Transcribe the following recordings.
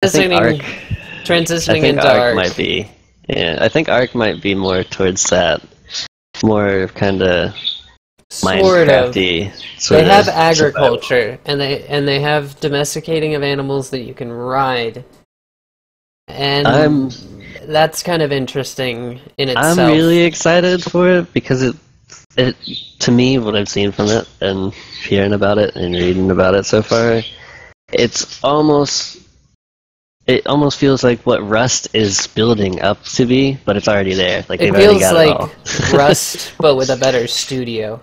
Transitioning, I transitioning think into ARK ARK. might be. Yeah, I think ARK might be more towards that, more kind of Sort of. Minecrafty They sort have of survival. agriculture, and they have domesticating of animals that you can ride, I'm and that's kind of interesting in I'm really itself. excited for it because it to me what I've seen from it and hearing about it and reading about it so far, it's almost it almost feels like what Rust is building up to be, but it's already there. Like It they've already feels got it all. like Rust, but with a better studio.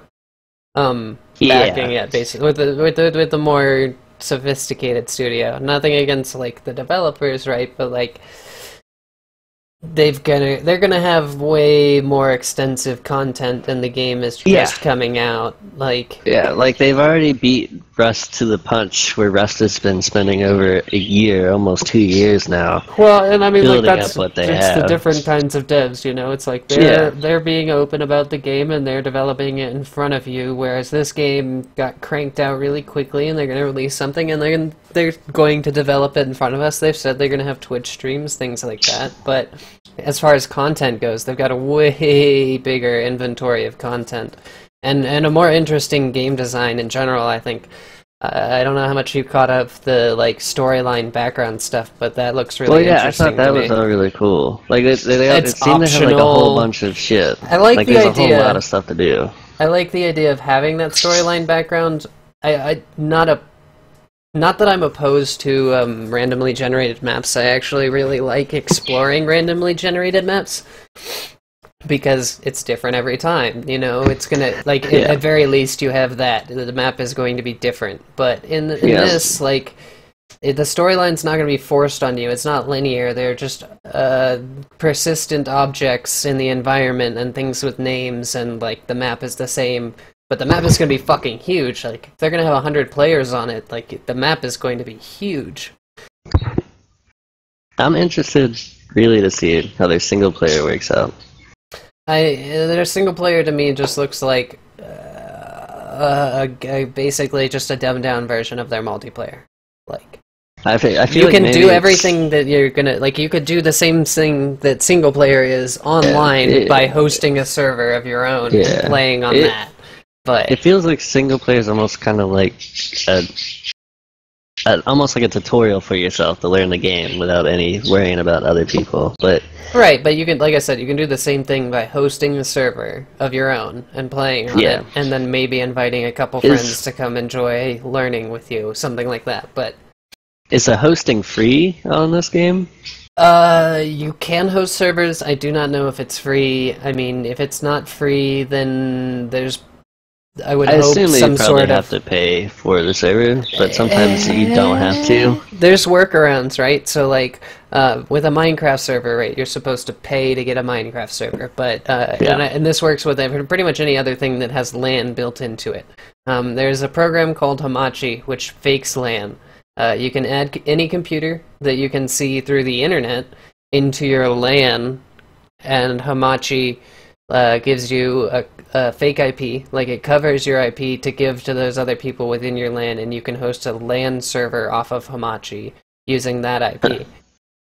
Backing Yeah. it basically with the more sophisticated studio. Nothing against like the developers, right? But like they're gonna have way more extensive content than the game is Yeah. just coming out. Like Yeah, like they've already beat Rust to the punch where Rust has been spending over a year, almost 2 years now, well, and I mean like building that's up what they it's the have. different kinds of devs, you know. It's like Yeah. they're being open about the game and they're developing it in front of you, whereas this game got cranked out really quickly and they're gonna release something and they're going to develop it in front of us. They've said they're gonna have Twitch streams, things like that, but as far as content goes, they've got a way bigger inventory of content and a more interesting game design in general, I think. I don't know how much you caught of the like storyline background stuff, but that looks Well, really yeah, I thought interesting to that was me. all really cool. Like it It's seemed to have like a whole optional. bunch of shit. I like Like the there's a whole lot idea. of stuff to do. I like the idea of having that storyline background. I not that I'm opposed to randomly generated maps. I actually really like exploring randomly generated maps because it's different every time. You know, it's gonna like Yeah. at very least you have that. The map is going to be different. But in Yes. this, like the storyline's not going to be forced on you. It's not linear. They're just persistent objects in the environment and things with names, and like the map is the same. But the map is going to be fucking huge. Like if they're going to have 100 players on it, like the map is going to be huge. I'm interested really to see how their single player works out. Their single player to me just looks like basically just a dumbed down version of their multiplayer. Like I feel you like can maybe do it's- everything that you're gonna like. You could do the same thing that single player is online it- by hosting a server of your own Yeah. and playing on It- that. But It feels like single player is almost kind of like almost like a tutorial for yourself to learn the game without any worrying about other people. But right, but you can, like I said, you can do the same thing by hosting a server of your own and playing on Yeah. it, and then maybe inviting a couple friends to come enjoy learning with you, something like that. But is the hosting free on this game? you can host servers. I do not know if it's free. I mean, if it's not free, then I would I hope assume they some probably sort have of. to pay for the server, but sometimes you don't have to. There's workarounds, right? So, like, with a Minecraft server, right, you're supposed to pay to get a Minecraft server, but Yeah. and this works with pretty much any other thing that has LAN built into it. There's a program called Hamachi, which fakes LAN. You can add any computer that you can see through the internet into your LAN, and Hamachi gives you a fake IP, like it covers your IP to give to those other people within your LAN, and you can host a LAN server off of Hamachi using that IP.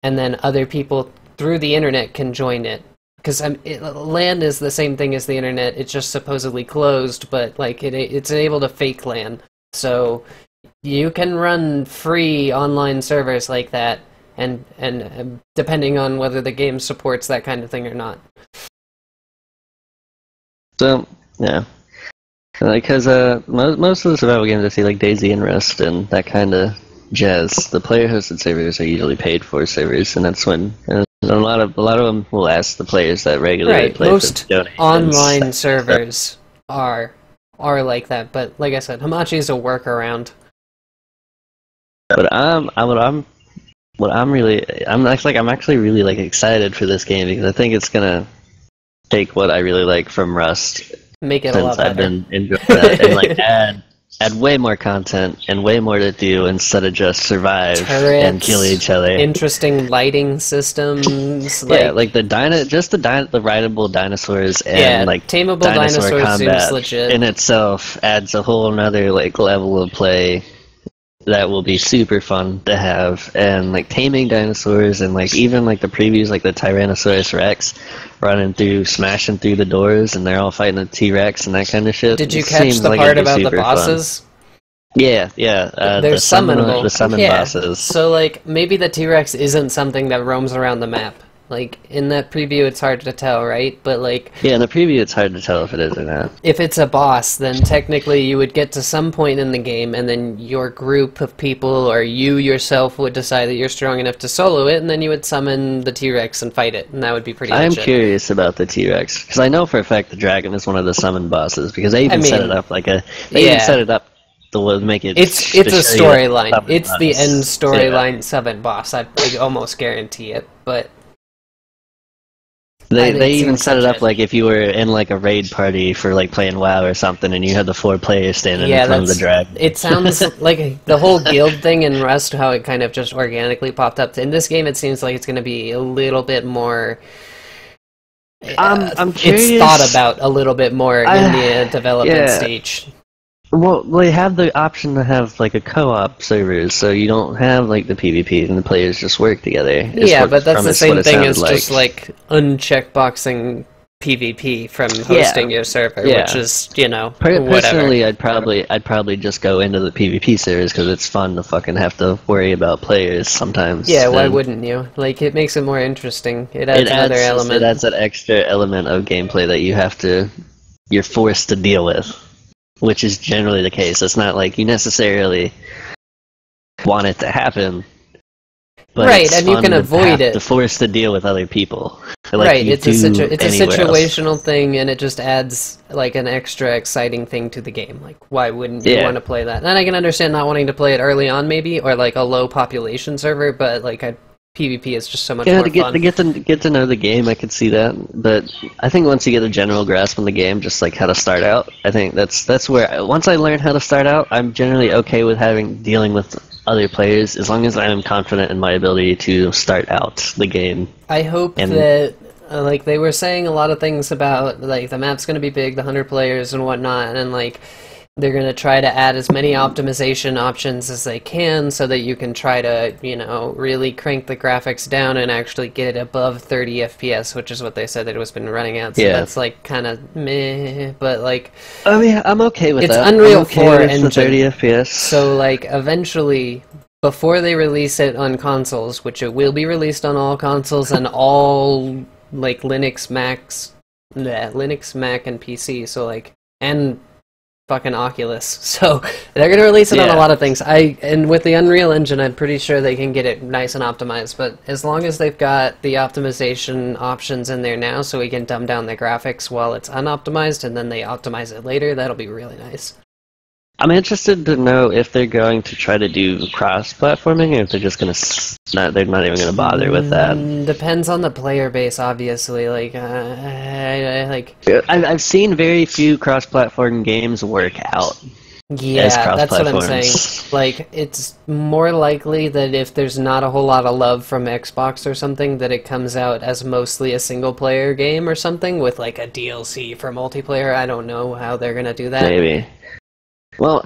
And then other people through the internet can join it. Because LAN is the same thing as the internet, it's just supposedly closed, but like it's able to fake LAN. So you can run free online servers like that, and depending on whether the game supports that kind of thing or not. So yeah, because most of the survival games I see like DayZ and Rust and that kind of jazz, the player-hosted servers are usually paid for servers, and that's when a lot of them will ask the players that regularly Right, play most for donations. online servers are like that, but like I said, Hamachi is a workaround. But I'm actually really like excited for this game because I think it's gonna take what I really like from Rust Make it a lot since I've better. been enjoying that and like add way more content and way more to do instead of just survive and Turrets, kill each other. interesting lighting systems. Yeah, like the rideable dinosaurs and Yeah, like tameable dinosaur dinosaurs seems combat legit. in itself adds a whole another like level of play that will be super fun to have, and like taming dinosaurs, and like even like the previews, like the Tyrannosaurus Rex running through, smashing through the doors, and they're all fighting a T-Rex and that kind of shit. Did you It catch seems the like part it'd be about the super bosses? fun. Yeah, They're summonable. the summon Yeah. bosses. So, like, maybe the T-Rex isn't something that roams around the map. Like, in that preview, it's hard to tell, right? But, like... Yeah, in the preview, it's hard to tell if it is or not. If it's a boss, then technically you would get to some point in the game, and then your group of people, or you yourself, would decide that you're strong enough to solo it, and then you would summon the T-Rex and fight it, and that would be pretty I'm much it. curious about the T-Rex, because I know for a fact the dragon is one of the summon bosses, because they even set it up like a... They even set it up to make it... It's a storyline. It's boss. the end storyline summon boss. I almost guarantee it, but... They even set it up like if you were in like a raid party for like playing WoW or something, and you had the 4 players standing in front of the dragon. It sounds like the whole guild thing in Rust, how it kind of just organically popped up. In this game, it seems like it's going to be a little bit more. I'm curious. It's thought about a little bit more in the development stage. Well, they have the option to have like a co-op servers, so you don't have like the PvP and the players just work together. Yeah, but that's the same thing as just like uncheckboxing PvP from hosting your server, which is, you know, personally, whatever. I'd probably just go into the PvP servers because it's fun to fucking have to worry about players sometimes. Yeah, why wouldn't you? Like, it makes it more interesting. It adds another element. It adds an extra element of gameplay that you're forced to deal with. Which is generally the case. It's not like you necessarily want it to happen, but right, it's and you fun can to avoid it. To force to deal with other people, like right? It's a situational else. thing, and it just adds like an extra exciting thing to the game. Like, why wouldn't you want to play that? And I can understand not wanting to play it early on, maybe, or like a low population server, but like PvP is just so much more fun. To get to know the game, I could see that, but I think once you get a general grasp on the game, just like how to start out, I think that's where once I learn how to start out, I'm generally okay with dealing with other players as long as I am confident in my ability to start out the game. I hope that like they were saying a lot of things about like the map's going to be big, the 100 players and whatnot, and like they're going to try to add as many optimization options as they can so that you can try to, you know, really crank the graphics down and actually get it above 30 FPS, which is what they said that it was been running at. So that's like kind of meh, but like... I mean, I'm okay with that. It's Unreal 4 engine. 30 FPS. So like eventually, before they release it on consoles, which it will be released on all consoles and all like Linux, Mac, and PC, so like, and fucking Oculus. So they're gonna release it on a lot of things. And with the Unreal Engine, I'm pretty sure they can get it nice and optimized. But as long as they've got the optimization options in there now, so we can dumb down the graphics while it's unoptimized, and then they optimize it later, that'll be really nice. I'm interested to know if they're going to try to do cross-platforming, or if they're just gonna they're not even gonna bother with that. Depends on the player base, obviously. Like, I've seen very few cross-platform games work out. Yeah, that's what I'm saying. Like, it's more likely that if there's not a whole lot of love from Xbox or something, that it comes out as mostly a single-player game or something with like a DLC for multiplayer. I don't know how they're gonna do that. Maybe. Well,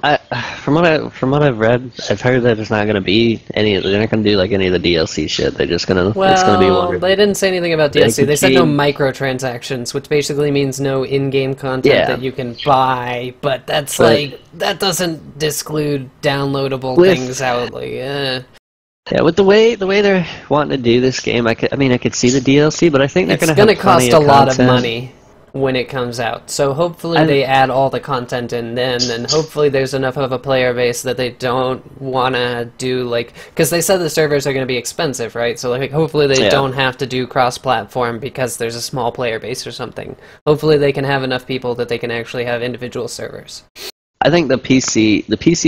from what I've read, I've heard that it's not going to be they're not going to do like any of the DLC shit. They're just going to, it's going to be wonderful. They didn't say anything about DLC. They said no microtransactions, which basically means no in-game content that you can buy, but that's that doesn't disclude downloadable things out, like, Yeah, with the way they're wanting to do this game, I could see the DLC, but I think they're going to cost a lot of money when it comes out. So hopefully they add all the content in then, and hopefully there's enough of a player base that they don't want to do, like, because they said the servers are going to be expensive, right? So like hopefully they don't have to do cross-platform because there's a small player base or something. Hopefully they can have enough people that they can actually have individual servers. I think the PC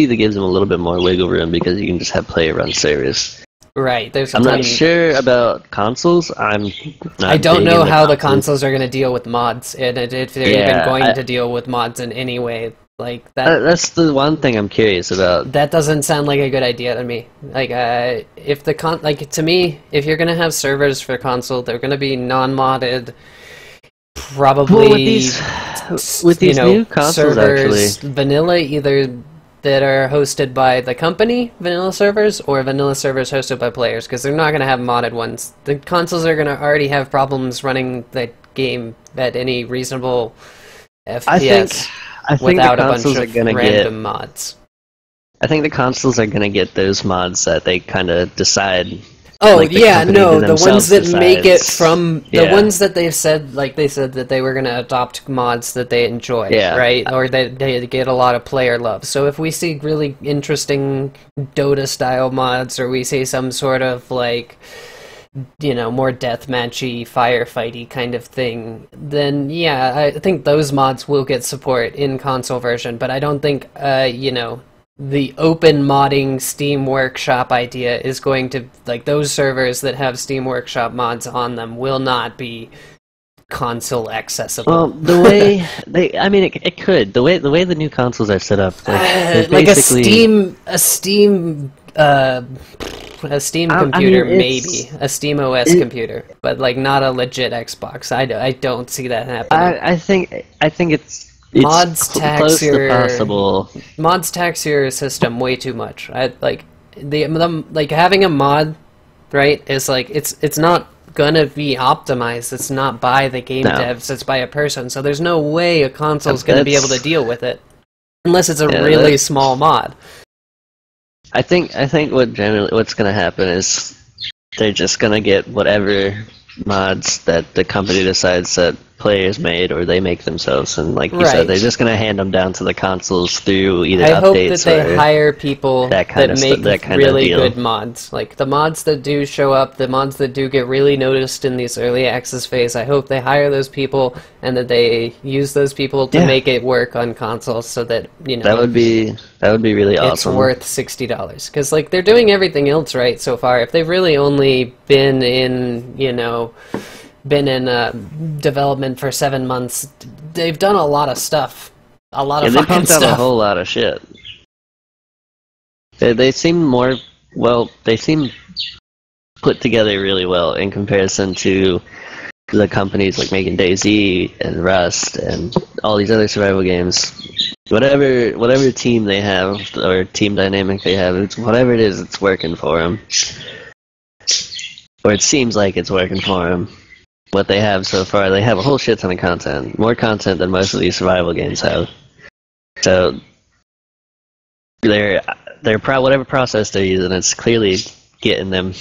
that gives them a little bit more wiggle room because you can just have player-run servers. Right. I'm not sure about consoles. I don't know how the consoles are going to deal with mods, and if they're even going to deal with mods in any way. Like that. That's the one thing I'm curious about. That doesn't sound like a good idea to me. Like, if to me, if you're going to have servers for console, they're going to be non-modded. Probably with these new consoles, servers, actually, vanilla, either that are hosted by the company, vanilla servers, or vanilla servers hosted by players, because they're not going to have modded ones. The consoles are going to already have problems running the game at any reasonable FPS I think without the a bunch consoles are of gonna random mods. I think the consoles are gonna get those mods that they kind of decide. Oh like the yeah, company no, the ones themselves that make it decides. from the Yeah. ones that they've said, like they said that they were going to adopt mods that they enjoy, Yeah. right? Or that they get a lot of player love. So if we see really interesting Dota style mods, or we see some sort of like, you know, more deathmatchy, firefighty kind of thing, then yeah, I think those mods will get support in console version. But I don't think, you know, the open modding Steam Workshop idea is going to, like, those servers that have Steam Workshop mods on them will not be console accessible. Well, the way it could. The way the new consoles are set up, like a Steam computer, maybe a Steam OS computer, but like not a legit Xbox. I don't see that happening. I think it's mods tax close your to possible. mods tax your system way too much. I like the like having a mod, right? Is like it's not gonna be optimized. It's not by the game devs. It's by a person. So there's no way a console's gonna be able to deal with it unless it's a really small mod. I think what's gonna happen is they're just gonna get whatever mods that the company decides that players made or they make themselves, and like you said, they're just gonna hand them down to the consoles through either updates or I hope that they hire people that make really good mods. Like the mods that do show up, the mods that do get really noticed in this early access phase, I hope they hire those people and that they use those people to make it work on consoles, so that, you know, that would be really awesome. It's worth $60 because like they're doing everything else right so far. If they've really only been in, you know, development for 7 months, they've done a lot of stuff. A lot of fucking stuff. They pumped out a whole lot of shit. They seem they seem put together really well in comparison to the companies like making DayZ and Rust and all these other survival games. Whatever team they have or team dynamic they have, whatever it is, it's working for them. Or it seems like it's working for them. What they have so far, they have a whole shit ton of content. More content than most of these survival games have. So whatever process they're using, it's clearly getting them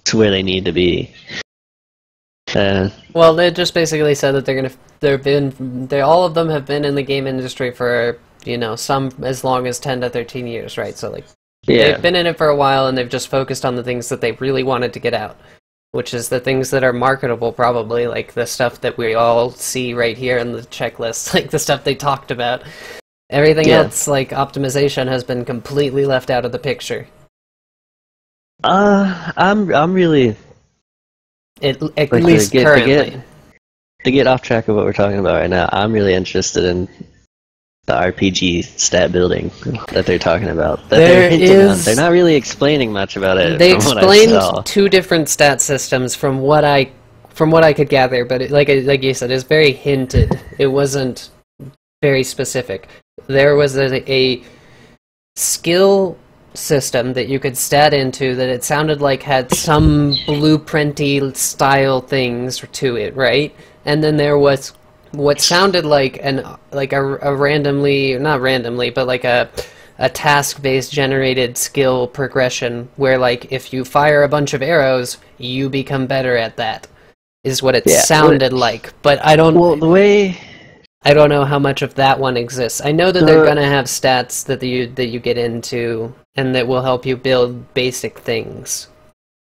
to where they need to be. Well, they just basically said that all of them have been in the game industry for, you know, some as long as 10 to 13 years, right? So like they've been in it for a while, and they've just focused on the things that they really wanted to get out, which is the things that are marketable, probably, like the stuff that we all see right here in the checklist, like the stuff they talked about. Everything else, like optimization, has been completely left out of the picture. I'm really... At least currently. To get off track of what we're talking about right now, I'm really interested in the RPG stat building that they're talking about. They're not really explaining much about it. They explained 2 different stat systems from what I could gather, but like you said, it's very hinted. It wasn't very specific. There was a skill system that you could stat into that it sounded like had some blueprinty style things to it, right? And then there was what sounded like a randomly, not randomly, but like a task-based generated skill progression where, like, if you fire a bunch of arrows, you become better at that, is what it sounded like. But I don't... Well, I don't know how much of that one exists. I know that they're going to have stats that you get into and that will help you build basic things.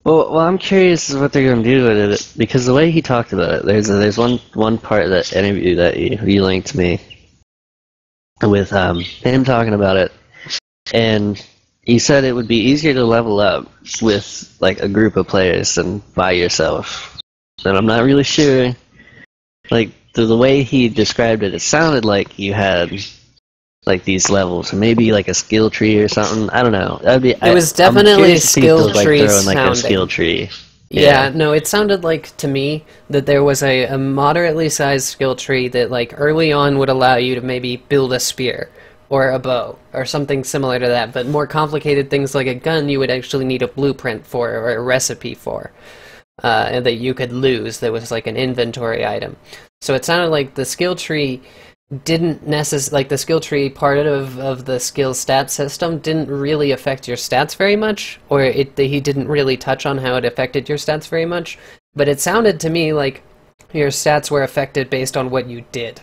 Well, I'm curious what they're going to do with it, because the way he talked about it, there's one part of that interview that you linked me with him talking about it, and he said it would be easier to level up with like a group of players than by yourself. And I'm not really sure, like the way he described it, it sounded like you had like these levels, or maybe like a skill tree or something. I don't know. It was definitely skill tree sounding. Like a skill tree. Yeah, no, it sounded like to me that there was a moderately sized skill tree that like early on would allow you to maybe build a spear, or a bow, or something similar to that. But more complicated things like a gun, you would actually need a blueprint for, or a recipe for, and that you could lose, that was like an inventory item. So it sounded like the skill tree didn't necessarily, like the skill tree part of the skill stat system didn't really affect your stats very much, or he didn't really touch on how it affected your stats very much, but it sounded to me like your stats were affected based on what you did.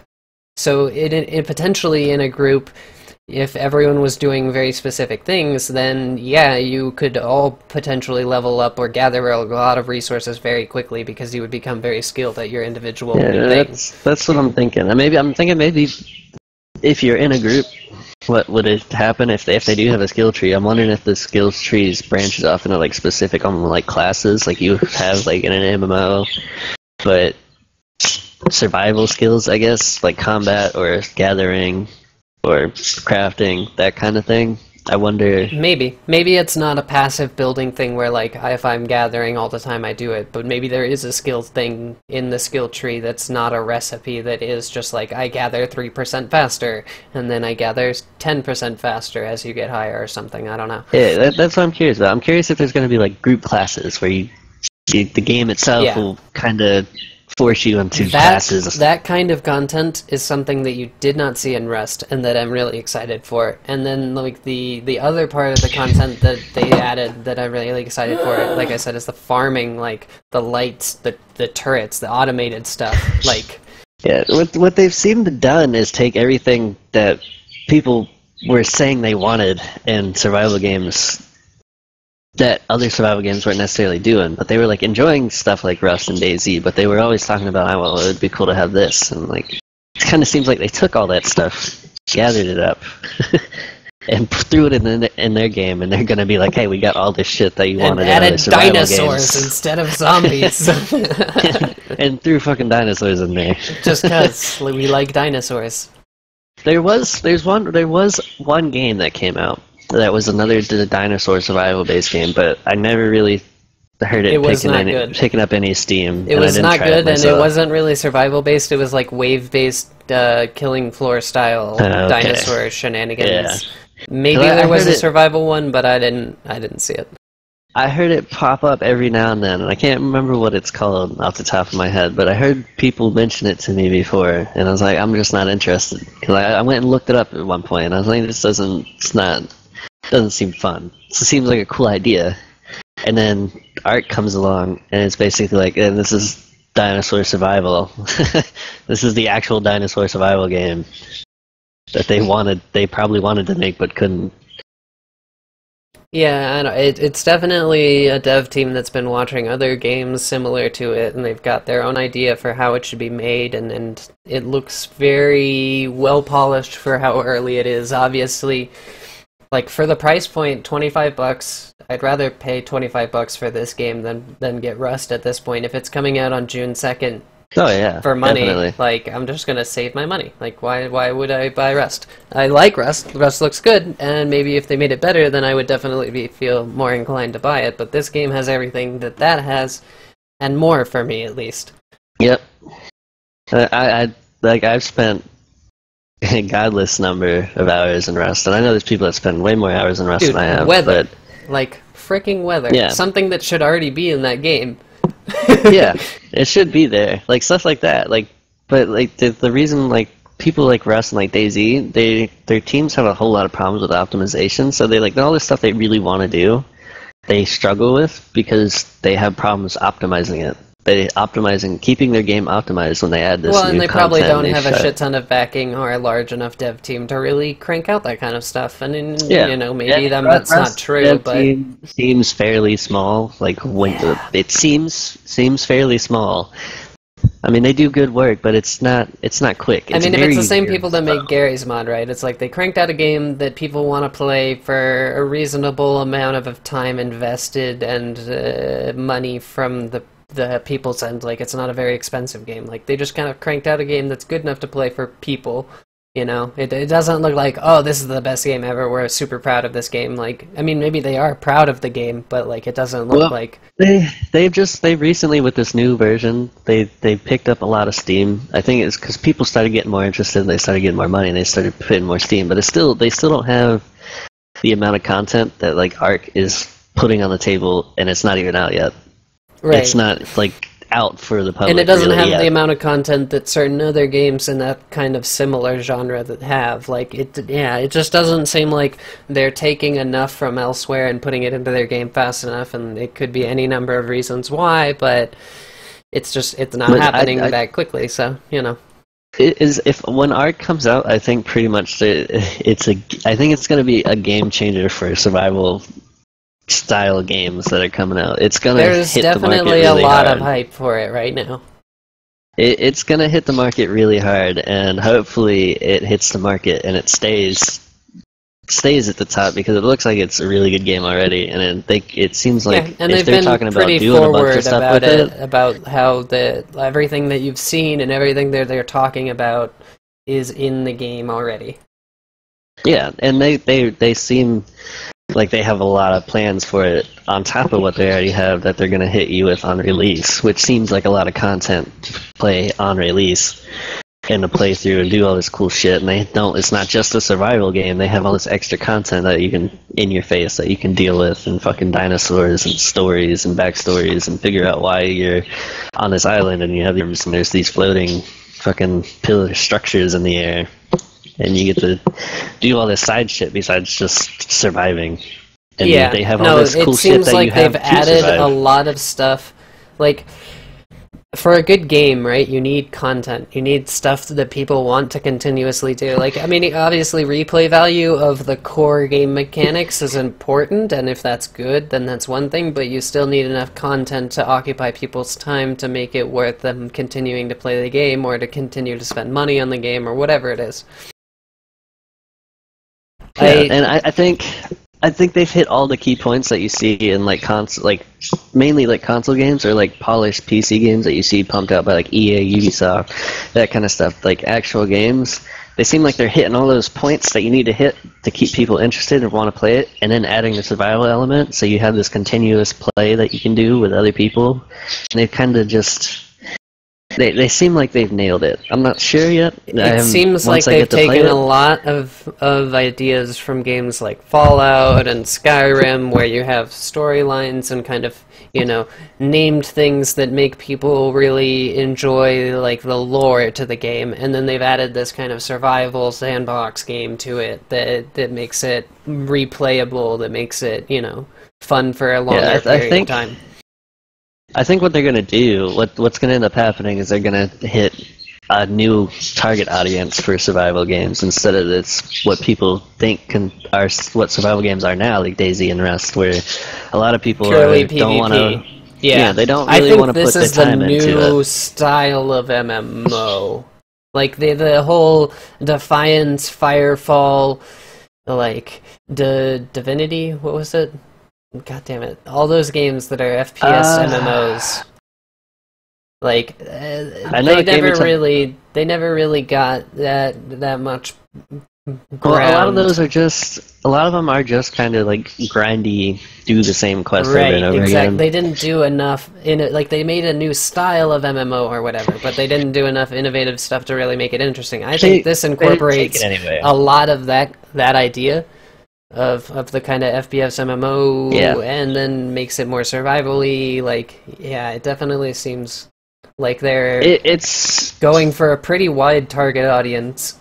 So it potentially in a group, if everyone was doing very specific things, then yeah, you could all potentially level up or gather a lot of resources very quickly because you would become very skilled at your individual things. That's what I'm thinking. I'm thinking maybe if you're in a group, what would it happen if they do have a skill tree? I'm wondering if the skills trees branches off into like specific like classes, like you have like in an MMO, but survival skills, I guess, like combat or gathering or crafting, that kind of thing. I wonder. Maybe it's not a passive building thing where like if I'm gathering all the time I do it, but maybe there is a skill thing in the skill tree that's not a recipe, that is just like I gather 3% faster and then I gather 10% faster as you get higher or something. I don't know. Yeah, that's what I'm curious about. I'm curious if there's going to be like group classes where the game itself will kind of force you into classes. That kind of content is something that you did not see in Rust, and that I'm really excited for. And then, like the other part of the content that they added that I'm really excited for, like I said, is the farming, like the lights, the turrets, the automated stuff. Like, yeah, what they've seemed to done is take everything that people were saying they wanted in survival games that other survival games weren't necessarily doing, but they were like enjoying stuff like Rust and DayZ, but they were always talking about, oh, well, it would be cool to have this, and like it kind of seems like they took all that stuff, gathered it up, and threw it in their game, and they're gonna be like, hey, we got all this shit that you wanted. And added dinosaurs instead of zombies, and threw fucking dinosaurs in there, just cause we like dinosaurs. There was one game that came out that was another dinosaur survival-based game, but I never really heard it picking up any steam. It was not good, and it wasn't really survival-based. It was like wave-based, killing floor style dinosaur shenanigans. Yeah. Maybe there was a survival one, but I didn't see it. I heard it pop up every now and then, and I can't remember what it's called off the top of my head, but I heard people mention it to me before, and I was like, I'm just not interested. Because I went and looked it up at one point, and I was like, this doesn't seem fun. It seems like a cool idea. And then ARK comes along, and it's basically like, and this is dinosaur survival. This is the actual dinosaur survival game that they probably wanted to make but couldn't. Yeah, I know. It's definitely a dev team that's been watching other games similar to it, and they've got their own idea for how it should be made, and it looks very well polished for how early it is. Obviously, like for the price point, $25. I'd rather pay $25 for this game than get Rust at this point. If it's coming out on June 2nd, oh yeah, for money, definitely. Like I'm just gonna save my money. Like why would I buy Rust? I like Rust. Rust looks good, and maybe if they made it better, then I would definitely feel more inclined to buy it. But this game has everything that has, and more for me at least. Yep. I've spent a godless number of hours in Rust, and I know there's people that spend way more hours in Rust than I have. Weather, but like freaking weather, yeah. Something that should already be in that game. Yeah, it should be there, like stuff like that. Like, but like the reason like people like Rust and like DayZ, their teams have a whole lot of problems with optimization. So they like all this stuff they really want to do, they struggle with because they have problems optimizing it. Keeping their game optimized when they add this. Well, and they probably don't have a shit ton of backing or a large enough dev team to really crank out that kind of stuff. And you know, maybe that's not true, but seems fairly small. Like it seems fairly small. I mean, they do good work, but it's not quick. I mean, if it's the same people that make Gary's mod, right? It's like they cranked out a game that people want to play for a reasonable amount of time invested and money from the people's end. Like, it's not a very expensive game. Like, they just kind of cranked out a game that's good enough to play for people You know, it doesn't look like, oh, this is the best game ever. We're super proud of this game. Like, I mean, maybe they are proud of the game, but like, it doesn't look Well, like. they've recently with this new version they picked up a lot of steam. I think it's because people started getting more interested, and they started getting more money, and they started putting more steam. But they still don't have the amount of content that like ARK is putting on the table, and it's not even out yet. Right. It's not like out for the public. And it doesn't really have yet. the amount of content that certain other games in that kind of similar genre that have. Like, it just doesn't seem like they're taking enough from elsewhere and putting it into their game fast enough, and it could be any number of reasons why, but it's not But happening that quickly, so, you know. It is if when ARK comes out, I think pretty much I think it's going to be a game changer for survival style games that are coming out. It's going to There's hit the market definitely really a lot hard. of hype for it right now. It's going to hit the market really hard, and hopefully it hits the market and it stays at the top, because it looks like it's a really good game already, and it seems like Yeah, and if they've they're been talking about pretty doing a bunch forward of stuff about with it, about how everything that you've seen and everything they're talking about is in the game already. yeah, and they seem like they have a lot of plans for it on top of what they already have that they're going to hit you with on release, which seems like a lot of content to play on release and to play through and do all this cool shit. And it's not just a survival game. They have all this extra content that you can, in your face, that you can deal with, and fucking dinosaurs and stories and backstories, and figure out why you're on this island and you have and there's these floating fucking pillar structures in the air. And you get to do all this side shit besides just surviving. And Yeah, they have all this cool it shit seems that like you have they've to added survive. a lot of stuff. Like, for a good game, right, you need content. You need stuff that people want to continuously do. Like, I mean, obviously replay value of the core game mechanics is important, and if that's good, then that's one thing, but you still need enough content to occupy people's time to make it worth them continuing to play the game, or to continue to spend money on the game, or whatever it is. Yeah, and I think they've hit all the key points that you see in like mainly like console games, or like polished PC games that you see pumped out by like EA, Ubisoft, that kind of stuff. Like actual games, they seem like they're hitting all those points that you need to hit to keep people interested and want to play it, and then adding the survival element, so you have this continuous play that you can do with other people. And they've kind of just They seem like they've nailed it. I'm not sure yet. It seems like they've taken a lot of ideas from games like Fallout and Skyrim, where you have storylines and kind of, you know, named things that make people really enjoy, like, the lore to the game, and then they've added this kind of survival sandbox game to it that makes it replayable, that makes it, you know, fun for a longer period of time. I think what they're going to do, what's going to end up happening, is they're going to hit a new target audience for survival games, instead of this what people think are what survival games are now, like DayZ and Rust, where a lot of people don't want to. Yeah, they don't really want to put their time into it. I think this is the new style of MMO. Like the whole Defiance, Firefall, like Divinity. What was it? God damn it! All those games that are FPS MMOs, like they never really got that much ground. Well, a lot of them are just kind of like grindy, do the same quest over and over again. They didn't do enough in it. Like, they made a new style of MMO or whatever, but they didn't do enough innovative stuff to really make it interesting. I think this incorporates a lot of that idea of the kind of FPS MMO, and then makes it more survival-y. Like, yeah, it definitely seems like it's going for a pretty wide target audience.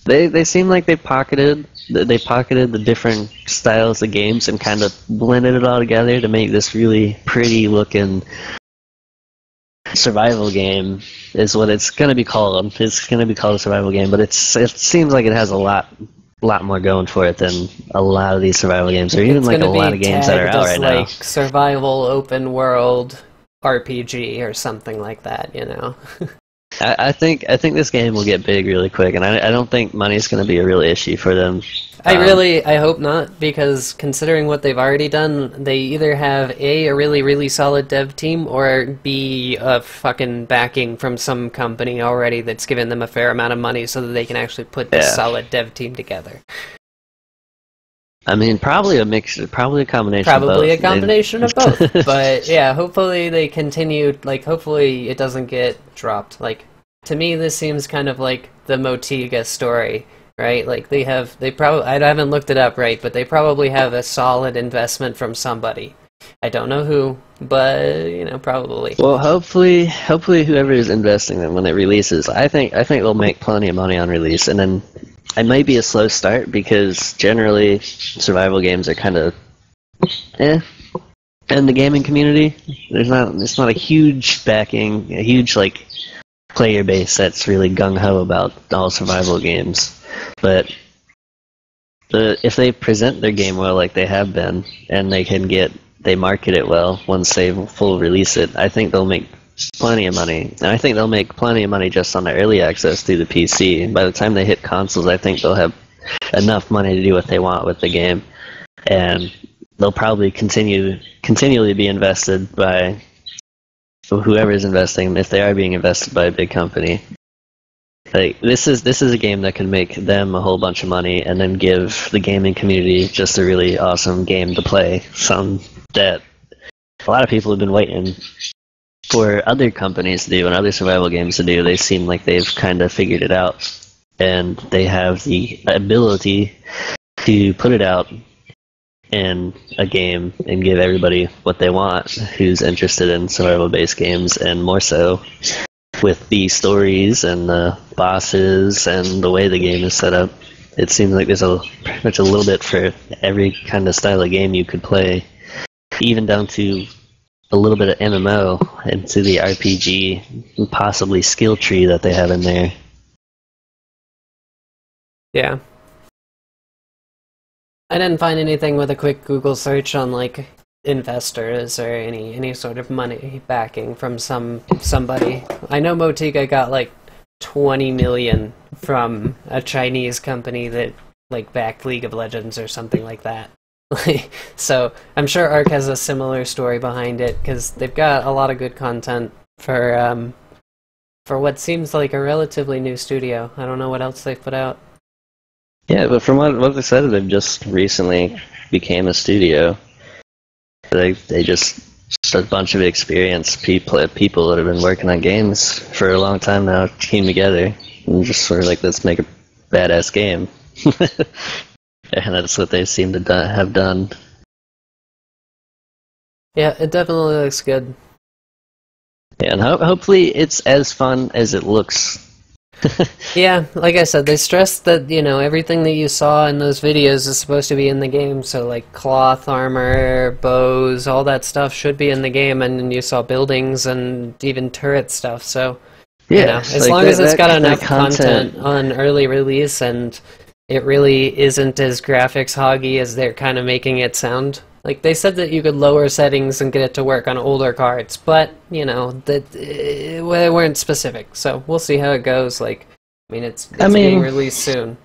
They seem like they pocketed the different styles of games and kind of blended it all together to make this really pretty looking survival game, is what it's going to be called. It's going to be called a survival game, but it seems like it has a lot more going for it than a lot of these survival games, or even like a lot of games that are out right now. Like survival open world RPG or something like that, you know. I think this game will get big really quick, and I don't think money's going to be a real issue for them. I hope not, because considering what they've already done, they either have a really, really solid dev team, or B, a fucking backing from some company already that's given them a fair amount of money so that they can actually put this solid dev team together. I mean, probably a mix, probably a combination Probably of both. a combination of both. But yeah, hopefully they continue, like, hopefully it doesn't get dropped. Like, to me, this seems kind of like the Motiga story, right? Like, they probably, I haven't looked it up, right, but they probably have a solid investment from somebody. I don't know who, but, you know, probably. Well, hopefully whoever is investing in when it releases, I think they'll make plenty of money on release, and then it might be a slow start because generally survival games are kind of in the gaming community. There's not a huge backing, a huge like player base that's really gung ho about all survival games. But if they present their game well, like they have been, and they market it well once they full release it, I think they'll make plenty of money. And I think they'll make plenty of money just on the early access through the PC. And by the time they hit consoles, I think they'll have enough money to do what they want with the game. And they'll probably continually be invested by whoever is investing, if they are being invested by a big company. Like this is a game that can make them a whole bunch of money and then give the gaming community just a really awesome game to play. Some that a lot of people have been waiting for other companies to do and other survival games to do. They seem like they've kind of figured it out, and they have the ability to put it out in a game and give everybody what they want who's interested in survival-based games, and more so with the stories and the bosses and the way the game is set up. It seems like there's pretty much a little bit for every kind of style of game you could play, even down to a little bit of MMO into the RPG and possibly skill tree that they have in there. Yeah. I didn't find anything with a quick Google search on like investors or any sort of money backing from somebody. I know Motiga got like 20 million from a Chinese company that like backed League of Legends or something like that. So I'm sure ARK has a similar story behind it because they've got a lot of good content for what seems like a relatively new studio. I don't know what else they've put out. Yeah, but from what they said, they've just recently became a studio. They just a bunch of experienced people that have been working on games for a long time now came together and just sort of like, let's make a badass game. And that's what they seem to have done. Yeah, it definitely looks good. Yeah, and hopefully it's as fun as it looks. Yeah, like I said, they stressed that, you know, everything that you saw in those videos is supposed to be in the game, so like cloth armor, bows, all that stuff should be in the game, and then you saw buildings and even turret stuff, so, yeah, you know, as long as it's got enough content on early release and it really isn't as graphics hoggy as they're kind of making it sound. Like, they said that you could lower settings and get it to work on older cards, but, you know, they weren't specific, so we'll see how it goes. Like, I mean, it's being released soon.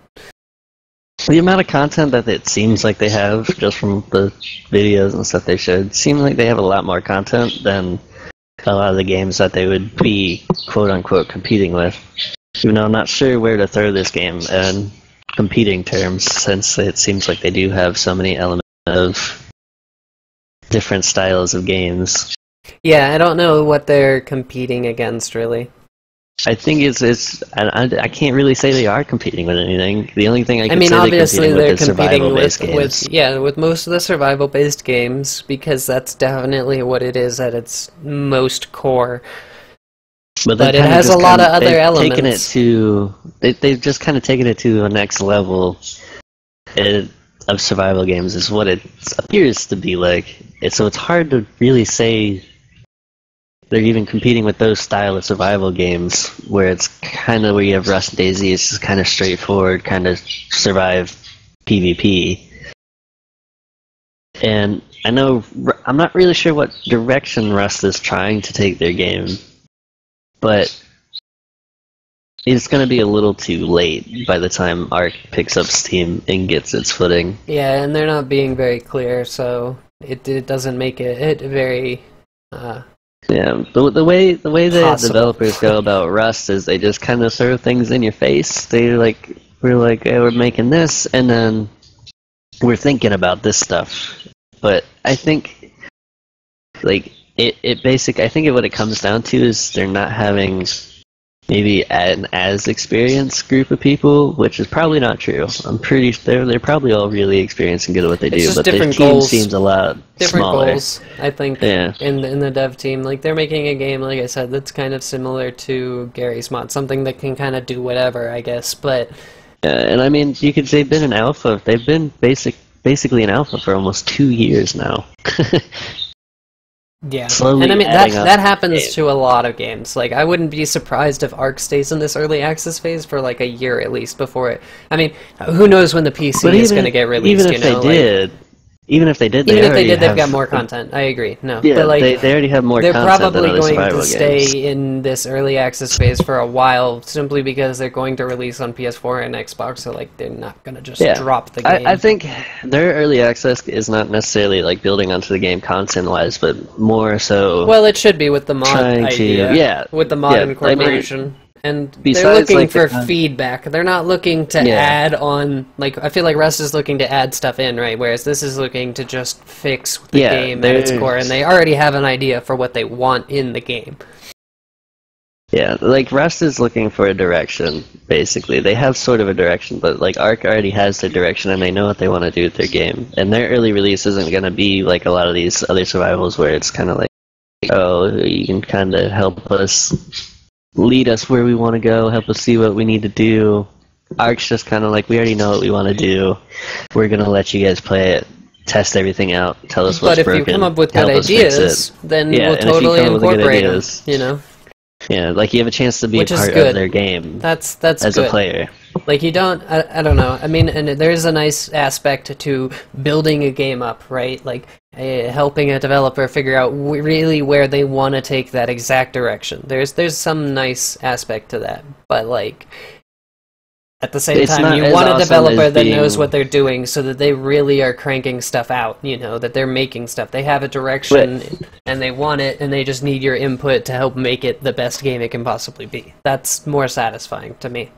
The amount of content that it seems like they have, just from the videos and stuff they showed, seem like they have a lot more content than a lot of the games that they would be, quote-unquote, competing with. Even though I'm not sure where to throw this game in competing terms, since it seems like they do have so many elements of different styles of games. Yeah, I don't know what they're competing against, really. I think I can't really say they are competing with anything. The only thing I can say obviously they're competing with is survival-based games. With most of the survival-based games, because that's definitely what it is at its most core. But it has a lot of other elements. They've just kind of taken it to the next level of survival games, is what it appears to be like. So it's hard to really say they're even competing with those style of survival games, where it's kind of where you have Rust Daisy. It's just kind of straightforward, kind of survive PvP. And I know I'm not really sure what direction Rust is trying to take their game, but it's going to be a little too late by the time ARK picks up steam and gets its footing. Yeah, and they're not being very clear, so it doesn't make it very. Yeah, the way the Possible. developers go about Rust is they just kind of throw things in your face. We're like, hey, we're making this, and then we're thinking about this stuff. But I think, like, I think what it comes down to is they're not having maybe an as experienced group of people, which is probably not true. I'm pretty they're probably all really experienced and good at what they It's do, just but their different team goals. seems a lot Different smaller. goals, I think, Yeah. in the dev team. Like, they're making a game, like I said, that's kind of similar to Gary's Mod, something that can kind of do whatever, I guess, but... And I mean, you could say they've been in alpha. They've been basically in alpha for almost 2 years now. Yeah, Slowly and I mean, adding up that happens game. to a lot of games. Like, I wouldn't be surprised if ARK stays in this early access phase for, like, a year at least before it... I mean, who knows when the PC But is going to get released, even if they did, Even if they did, they've have, got more content. I agree. No, Yeah, but like they already have more they're content than probably other going to survival stay games. in this early access phase for a while, simply because they're going to release on PS4 and Xbox. So like they're not going to just drop the game. I think their early access is not necessarily like building onto the game content-wise, but more so. Well, it should be with the mod trying idea, with the mod incorporation. And they're besides, looking like, for feedback. They're not looking to add on, like, I feel like Rust is looking to add stuff in, right? Whereas this is looking to just fix the game at its core, and they already have an idea for what they want in the game. Yeah, like, Rust is looking for a direction, basically. They have sort of a direction, but, like, ARK already has their direction, and they know what they want to do with their game. And their early release isn't going to be like a lot of these other survivals where it's kind of like, oh, you can kind of help us, lead us where we want to go, help us see what we need to do. ARK's just kind of like, we already know what we want to do. We're going to let you guys play it, test everything out, tell us what's broken. But if you come up with good help us fix ideas, it. then Yeah, we'll and if you totally come up with good incorporate them, ideas, you know? Yeah, like you have a chance to be Which a is part good. of their game That's as good. a player. Like, you don't, I don't know, I mean, and there's a nice aspect to building a game up, right? Like, helping a developer figure out really where they want to take that exact direction. There's some nice aspect to that, but, like, at the same time, you want a developer that knows what they're doing so that they really are cranking stuff out, you know, that they're making stuff. They have a direction, and they want it, and they just need your input to help make it the best game it can possibly be. That's more satisfying to me.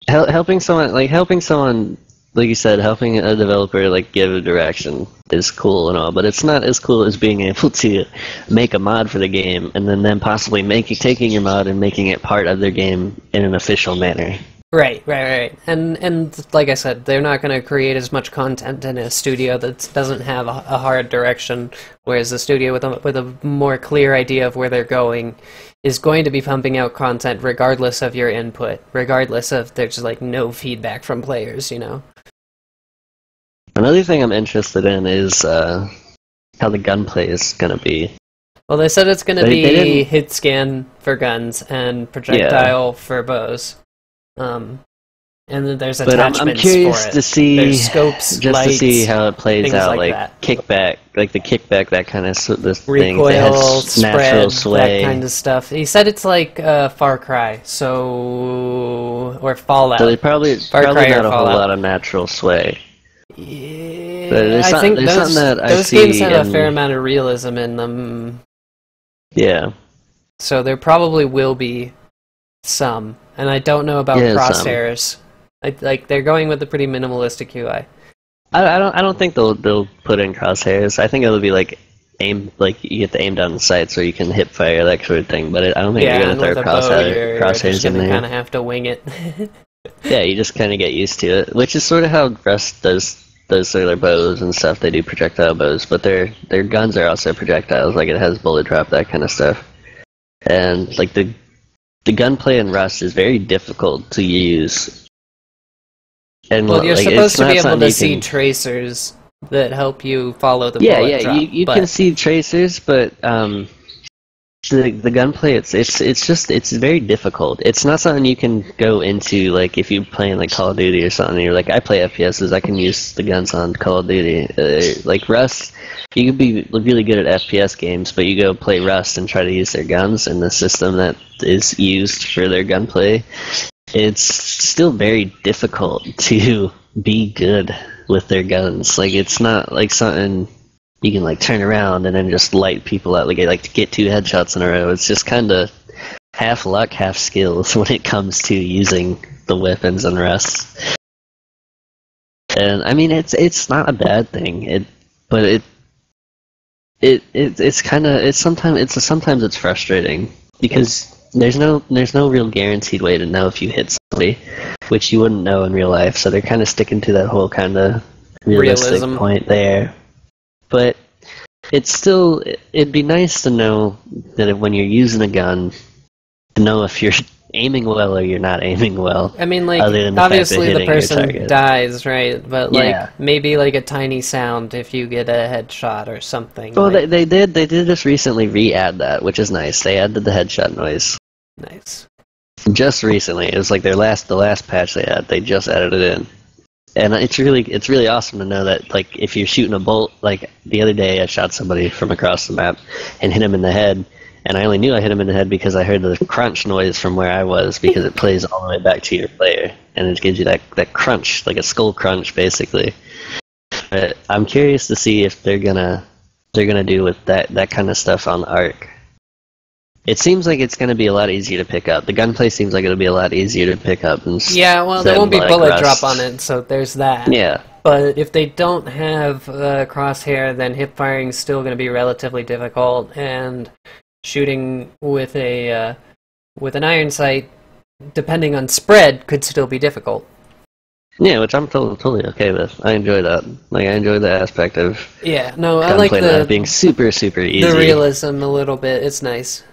Helping someone, like you said, helping a developer like give a direction is cool and all, but it's not as cool as being able to make a mod for the game and then possibly taking your mod and making it part of their game in an official manner. Right. And like I said, they're not going to create as much content in a studio that doesn't have a hard direction, whereas a studio with a more clear idea of where they're going is going to be pumping out content regardless of your input, regardless of there's like no feedback from players, you know? Another thing I'm interested in is how the gunplay is going to be. Well, they said it's going to be hit scan for guns and projectile for bows. And then there's attachments I'm curious for it. to see, there's scopes, just lights, to see how it plays out, like that. kickback, like the kickback, that kind of this recoil, thing that has spread, natural sway, that kind of stuff. He said it's like Far Cry, or Fallout. So they probably not a whole lot of natural sway. Yeah, I think those games have a fair amount of realism in them. Yeah. So there probably will be some, and I don't know about crosshairs. Like they're going with a pretty minimalistic UI. I don't think they'll put in crosshairs. I think it'll be like aim, like you get to aim down the sights or you can hip fire, that sort of thing. But I don't think they're gonna throw crosshairs in there. You kind of have to wing it. Yeah, you just kind of get used to it, which is sort of how Rust does sort of their bows and stuff. They do projectile bows, but their guns are also projectiles. Like it has bullet drop, that kind of stuff. And like the gunplay in Rust is very difficult to use. And well, you're supposed to be able to see tracers that help you follow the bullet drop. You can see tracers, but the gunplay, it's very difficult. It's not something you can go into like if you're playing like Call of Duty or something. You're like, I play FPSs, I can use the guns on Call of Duty. Like Rust, you could be really good at FPS games, but you go play Rust and try to use their guns in the system that is used for their gunplay. It's still very difficult to be good with their guns. Like it's not like something you can like turn around and then just light people out, like to get 2 headshots in a row. It's just kind of half luck, half skills when it comes to using the weapons and Rust. And I mean, it's not a bad thing. But sometimes it's frustrating because there's no real guaranteed way to know if you hit somebody, which you wouldn't know in real life. So they're kind of sticking to that whole kind of realistic point there. But it'd be nice to know that when you're using a gun, to know if you're aiming well or you're not aiming well. I mean, like, obviously the person dies, right? But, like, maybe, like, a tiny sound if you get a headshot or something. Well, like... they did just recently re-add that, which is nice. They added the headshot noise. Nice. Just recently. It was like the last patch they had. They just added it in. And it's really awesome to know that, like, if you're shooting a bolt, like the other day I shot somebody from across the map and hit him in the head, and I only knew I hit him in the head because I heard the crunch noise from where I was, because it plays all the way back to your player, and it gives you that crunch, like a skull crunch, basically. But I'm curious to see if they're gonna do with that kind of stuff on ARK. It seems like it's going to be a lot easier to pick up. The gunplay seems like it'll be a lot easier to pick up. Yeah, well, there won't be bullet drop on it, so there's that. Yeah. But if they don't have crosshair, then hip firing is still going to be relatively difficult, and shooting with an iron sight, depending on spread, could still be difficult. Yeah, which I'm totally okay with. I enjoy that. Like, I enjoy the aspect of I like being super, super easy. The realism a little bit. It's nice.